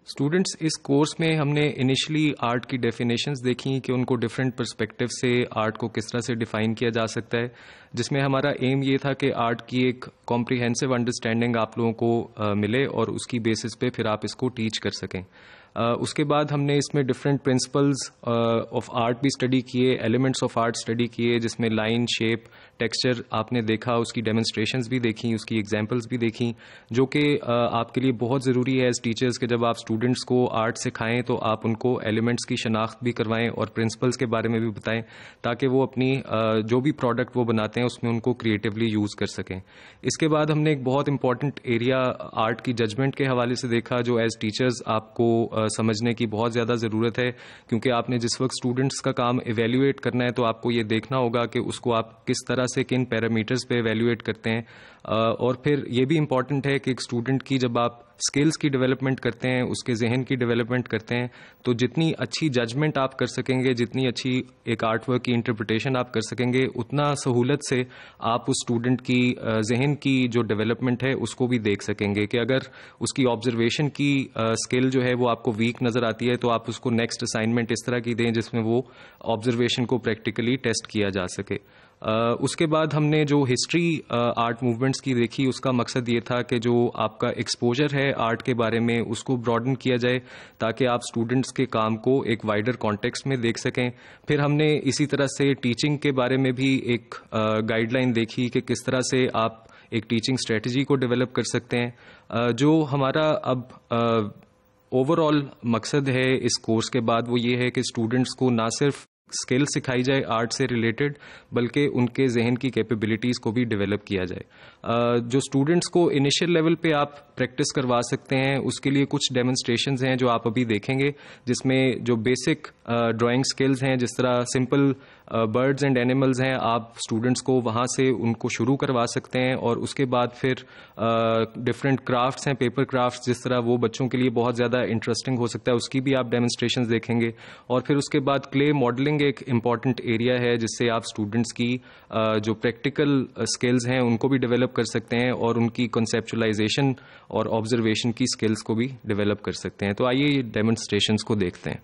Students इस course में हमने इनिशियली आर्ट की डेफिनेशंस देखी कि उनको डिफरेंट पर्सपेक्टिव से आर्ट को किस तरह से डिफाइन किया जा सकता है, जिसमें हमारा एम ये था कि आर्ट की एक कॉम्प्रिहेंसिव अंडरस्टैंडिंग आप लोगों को मिले और उसकी बेसिस पे फिर आप इसको टीच कर सकें। उसके बाद हमने इसमें डिफरेंट प्रिंसिपल्स ऑफ आर्ट भी स्टडी किए, एलिमेंट्स ऑफ आर्ट स्टडी किए, जिसमें लाइन, शेप, टेक्सचर आपने देखा, उसकी डेमोन्स्ट्रेशंस भी देखी, उसकी एग्जांपल्स भी देखी, जो कि आपके लिए बहुत ज़रूरी है एज टीचर्स कि जब आप स्टूडेंट्स को आर्ट सिखाएं तो आप उनको एलिमेंट्स की शनाख्त भी करवाएं और प्रिंसिपल्स के बारे में भी बताएं, ताकि वो अपनी जो भी प्रोडक्ट वो बनाते हैं उसमें उनको क्रिएटिवली यूज़ कर सकें। इसके बाद हमने एक बहुत इंपॉर्टेंट एरिया आर्ट की जजमेंट के हवाले से देखा, जो एज टीचर्स आपको समझने की बहुत ज़्यादा ज़रूरत है, क्योंकि आपने जिस वक्त स्टूडेंट्स का काम एवेल्यूएट करना है तो आपको ये देखना होगा कि उसको आप किस तरह से किन पैरामीटर्स पे एवेल्यूएट करते हैं। और फिर ये भी इम्पॉर्टेंट है कि एक स्टूडेंट की जब आप स्किल्स की डेवलपमेंट करते हैं, उसके जहन की डेवलपमेंट करते हैं, तो जितनी अच्छी जजमेंट आप कर सकेंगे, जितनी अच्छी एक आर्ट वर्क की इंटरप्रिटेशन आप कर सकेंगे, उतना सहूलत से आप उस स्टूडेंट की जहन की जो डेवलपमेंट है उसको भी देख सकेंगे। कि अगर उसकी ऑब्जर्वेशन की स्किल जो है वो आपको वीक नज़र आती है तो आप उसको नेक्स्ट असाइनमेंट इस तरह की दें जिसमें वो ऑब्जर्वेशन को प्रैक्टिकली टेस्ट किया जा सके। उसके बाद हमने जो हिस्ट्री आर्ट मूवमेंट्स की देखी, उसका मकसद ये था कि जो आपका एक्सपोजर है आर्ट के बारे में उसको ब्रॉडन किया जाए, ताकि आप स्टूडेंट्स के काम को एक वाइडर कॉन्टेक्स्ट में देख सकें। फिर हमने इसी तरह से टीचिंग के बारे में भी एक गाइडलाइन देखी कि किस तरह से आप एक टीचिंग स्ट्रेटजी को डेवलप कर सकते हैं। जो हमारा अब ओवरऑल मकसद है इस कोर्स के बाद वो ये है कि स्टूडेंट्स को ना सिर्फ स्किल सिखाई जाए आर्ट से रिलेटेड, बल्कि उनके जहन की कैपेबिलिटीज़ को भी डेवलप किया जाए। जो स्टूडेंट्स को इनिशियल लेवल पे आप प्रैक्टिस करवा सकते हैं, उसके लिए कुछ डेमोन्स्ट्रेशंस हैं जो आप अभी देखेंगे, जिसमें जो बेसिक ड्राइंग स्किल्स हैं, जिस तरह सिंपल बर्ड्स एंड एनिमल्स हैं, आप स्टूडेंट्स को वहाँ से उनको शुरू करवा सकते हैं। और उसके बाद फिर डिफरेंट क्राफ्ट्स हैं, पेपर क्राफ्ट्स, जिस तरह वो बच्चों के लिए बहुत ज़्यादा इंटरेस्टिंग हो सकता है, उसकी भी आप डेमोन्स्ट्रेशंस देखेंगे। और फिर उसके बाद क्ले मॉडलिंग एक इम्पॉर्टेंट एरिया है, जिससे आप स्टूडेंट्स की जो प्रैक्टिकल स्किल्स हैं उनको भी डेवलप कर सकते हैं और उनकी कंसेप्चुलाइजेशन और ऑब्जर्वेशन की स्किल्स को भी डेवलप कर सकते हैं। तो आइए ये डेमोन्स्ट्रेशंस को देखते हैं।